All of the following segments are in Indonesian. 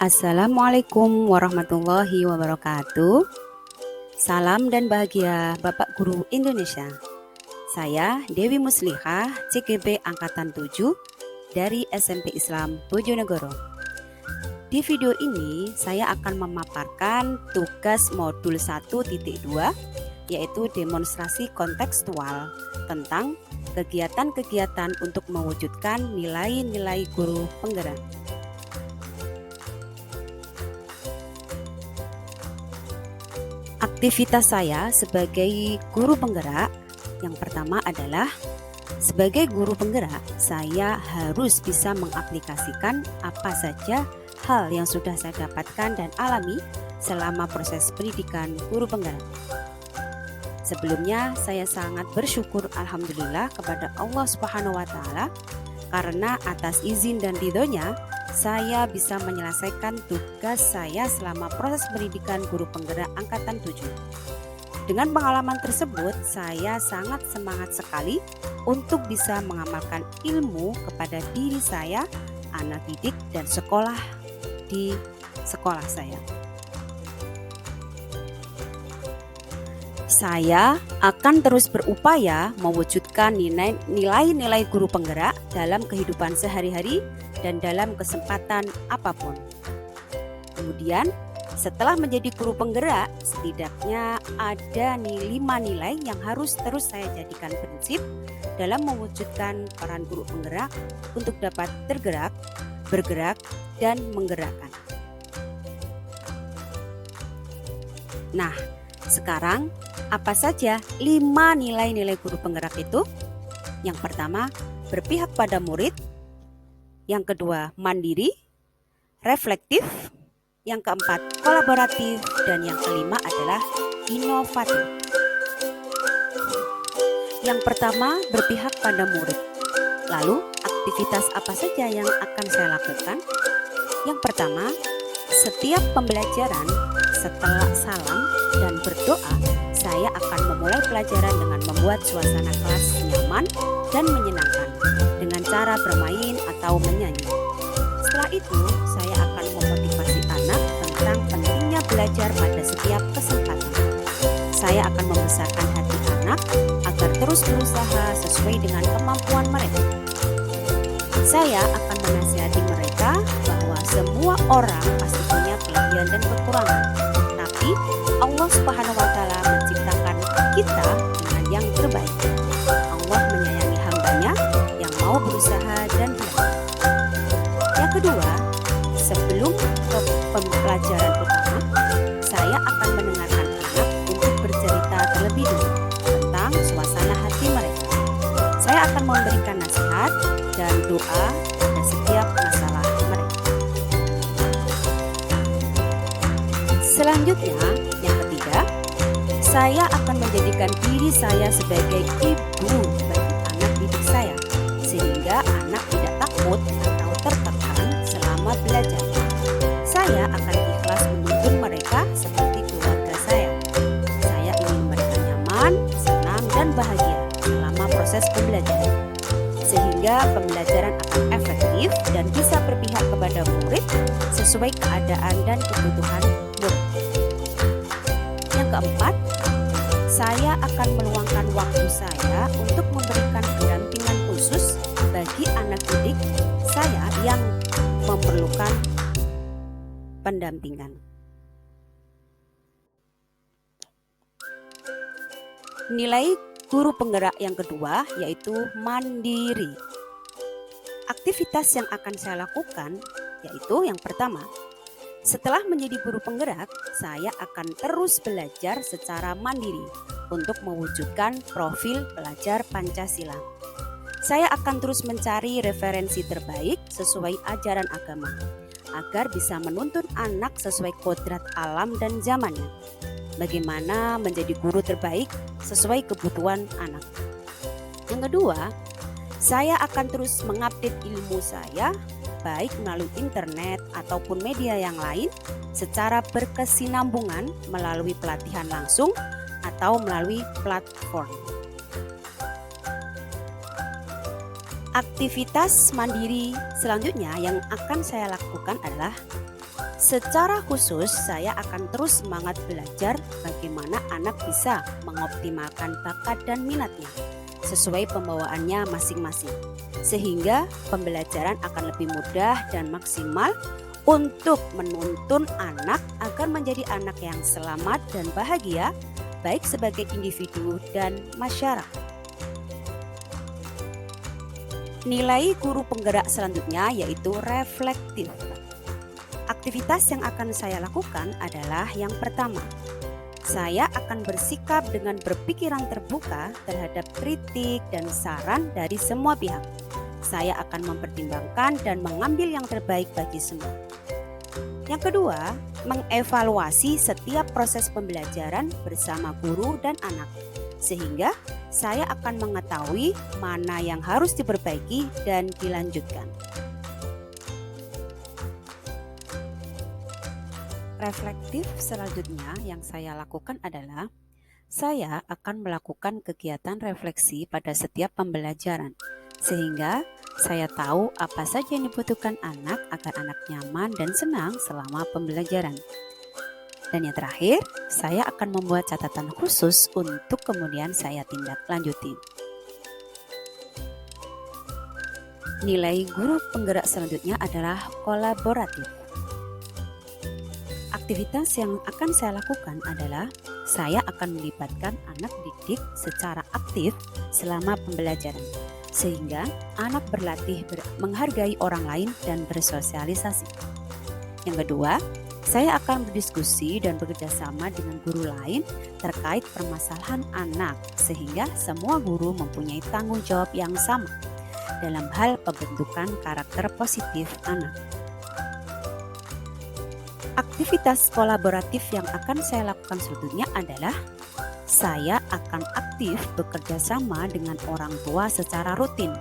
Assalamualaikum warahmatullahi wabarakatuh. Salam dan bahagia Bapak Guru Indonesia. Saya Dewi Muslihah, CGP Angkatan 7 dari SMP Islam Bojonegoro. Di video ini saya akan memaparkan tugas modul 1.2 yaitu demonstrasi kontekstual tentang kegiatan-kegiatan untuk mewujudkan nilai-nilai guru penggerak. Aktivitas saya sebagai guru penggerak yang pertama adalah sebagai guru penggerak saya harus bisa mengaplikasikan apa saja hal yang sudah saya dapatkan dan alami selama proses pendidikan guru penggerak. Sebelumnya saya sangat bersyukur alhamdulillah kepada Allah Subhanahu wa taala karena atas izin dan ridhonya saya bisa menyelesaikan tugas saya selama proses pendidikan guru penggerak angkatan 7. Dengan pengalaman tersebut, saya sangat semangat sekali untuk bisa mengamalkan ilmu kepada diri saya, anak didik, dan sekolah di sekolah saya. Saya akan terus berupaya mewujudkan nilai-nilai guru penggerak dalam kehidupan sehari-hari dan dalam kesempatan apapun. Kemudian, setelah menjadi guru penggerak, setidaknya ada 5 nilai yang harus terus saya jadikan prinsip dalam mewujudkan peran guru penggerak untuk dapat tergerak, bergerak, dan menggerakkan. Nah, sekarang apa saja 5 nilai-nilai guru penggerak itu? Yang pertama, berpihak pada murid. Yang kedua, mandiri, reflektif. Yang keempat, kolaboratif. Dan yang kelima adalah inovatif. Yang pertama, berpihak pada murid. Lalu, aktivitas apa saja yang akan saya lakukan? Yang pertama, setiap pembelajaran setelah salam dan berdoa, saya akan memulai pelajaran dengan membuat suasana kelas nyaman dan menyenangkan dengan cara bermain atau menyanyi. Setelah itu, saya akan memotivasi anak tentang pentingnya belajar pada setiap kesempatan. Saya akan membesarkan hati anak agar terus berusaha sesuai dengan kemampuan mereka. Saya akan menasihati mereka bahwa semua orang pasti punya kelebihan dan kekurangan. Tapi Allah Subhanahu wa taala menciptakan kita dengan yang terbaik. Allah menyayangi hambanya yang mau berusaha dan belajar. Yang kedua, sebelum ke pembelajaran utama, saya akan mendengarkan anak untuk bercerita terlebih dulu tentang suasana hati mereka. Saya akan memberikan nasihat dan doa pada setiap masalah mereka. Selanjutnya, yang ketiga, saya akan menjadikan diri saya sebagai ibu bagi anak didik saya, sehingga anak tidak takut atau tertekan selama belajar. Saya akan ikhlas menuntun mereka seperti keluarga saya. Saya ingin mereka nyaman, senang, dan bahagia selama proses pembelajaran, sehingga pembelajaran akan efektif dan bisa berpihak kepada murid sesuai keadaan dan kebutuhan murid. Yang keempat, saya akan meluangkan waktu saya untuk memberikan pendampingan khusus bagi anak didik saya yang memerlukan pendampingan. Nilai guru penggerak yang kedua yaitu mandiri. Aktivitas yang akan saya lakukan yaitu yang pertama, setelah menjadi guru penggerak, saya akan terus belajar secara mandiri untuk mewujudkan profil pelajar Pancasila. Saya akan terus mencari referensi terbaik sesuai ajaran agama, agar bisa menuntun anak sesuai kodrat alam dan zamannya. Bagaimana menjadi guru terbaik sesuai kebutuhan anak. Yang kedua, saya akan terus mengupdate ilmu saya baik melalui internet ataupun media yang lain secara berkesinambungan melalui pelatihan langsung atau melalui platform. Aktivitas mandiri selanjutnya yang akan saya lakukan adalah Secara khusus, saya akan terus semangat belajar bagaimana anak bisa mengoptimalkan bakat dan minatnya sesuai pembawaannya masing-masing, sehingga pembelajaran akan lebih mudah dan maksimal untuk menuntun anak agar menjadi anak yang selamat dan bahagia, baik sebagai individu dan masyarakat. Nilai guru penggerak selanjutnya yaitu reflektif. Aktivitas yang akan saya lakukan adalah yang pertama, saya akan bersikap dengan berpikiran terbuka terhadap kritik dan saran dari semua pihak. Saya akan mempertimbangkan dan mengambil yang terbaik bagi semua. Yang kedua, mengevaluasi setiap proses pembelajaran bersama guru dan anak, sehingga saya akan mengetahui mana yang harus diperbaiki dan dilanjutkan. Reflektif selanjutnya yang saya lakukan adalah saya akan melakukan kegiatan refleksi pada setiap pembelajaran, sehingga saya tahu apa saja yang dibutuhkan anak agar anak nyaman dan senang selama pembelajaran. Dan yang terakhir, saya akan membuat catatan khusus untuk kemudian saya tindak lanjuti. Nilai guru penggerak selanjutnya adalah kolaboratif. Aktivitas yang akan saya lakukan adalah saya akan melibatkan anak didik secara aktif selama pembelajaran, sehingga anak berlatih menghargai orang lain dan bersosialisasi. Yang kedua, saya akan berdiskusi dan bekerja sama dengan guru lain terkait permasalahan anak, sehingga semua guru mempunyai tanggung jawab yang sama dalam hal pembentukan karakter positif anak. Aktivitas kolaboratif yang akan saya lakukan selanjutnya adalah saya akan aktif bekerja sama dengan orang tua secara rutin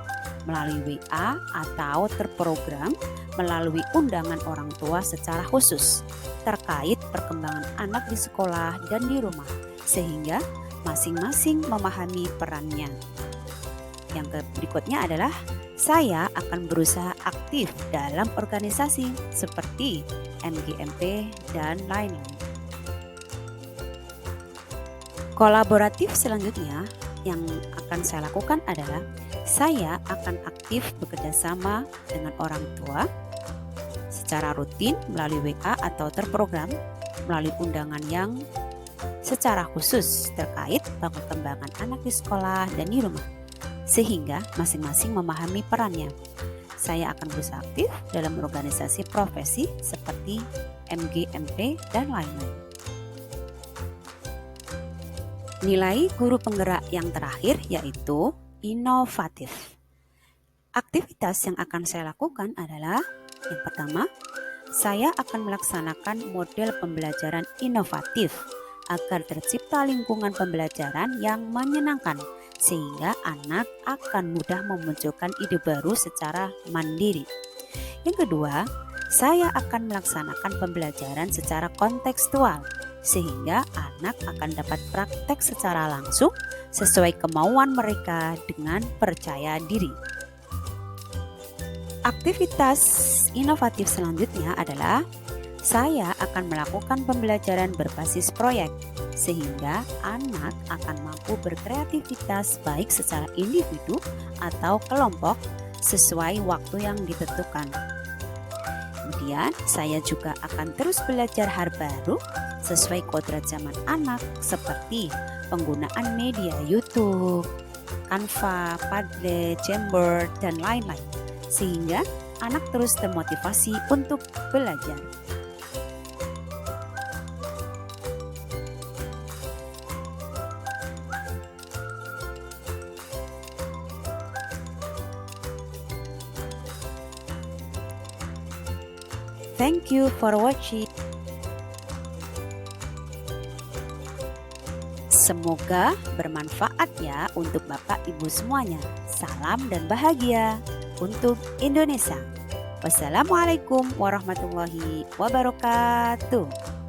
melalui WA atau terprogram melalui undangan orang tua secara khusus terkait perkembangan anak di sekolah dan di rumah, sehingga masing-masing memahami perannya. Yang berikutnya adalah saya akan berusaha aktif dalam organisasi seperti MGMP dan lain-lain. Kolaboratif selanjutnya yang akan saya lakukan adalah saya akan aktif bekerja sama dengan orang tua secara rutin melalui WA atau terprogram melalui undangan yang secara khusus terkait perkembangan anak di sekolah dan di rumah, sehingga masing-masing memahami perannya. Saya akan berusaha aktif dalam organisasi profesi seperti MGMP dan lain-lain. Nilai guru penggerak yang terakhir yaitu inovatif. Aktivitas yang akan saya lakukan adalah yang pertama, saya akan melaksanakan model pembelajaran inovatif agar tercipta lingkungan pembelajaran yang menyenangkan, sehingga anak akan mudah memunculkan ide baru secara mandiri. Yang kedua, saya akan melaksanakan pembelajaran secara kontekstual, sehingga anak akan dapat praktek secara langsung sesuai kemauan mereka dengan percaya diri. Aktivitas inovatif selanjutnya adalah saya akan melakukan pembelajaran berbasis proyek, sehingga anak akan mampu berkreativitas baik secara individu atau kelompok sesuai waktu yang ditentukan. Kemudian saya juga akan terus belajar hal baru sesuai kodrat zaman anak seperti penggunaan media YouTube, Canva, Padlet, Jamboard, dan lain-lain, sehingga anak terus termotivasi untuk belajar. Thank you for watching. Semoga bermanfaat ya untuk Bapak Ibu semuanya. Salam dan bahagia untuk Indonesia. Wassalamualaikum warahmatullahi wabarakatuh.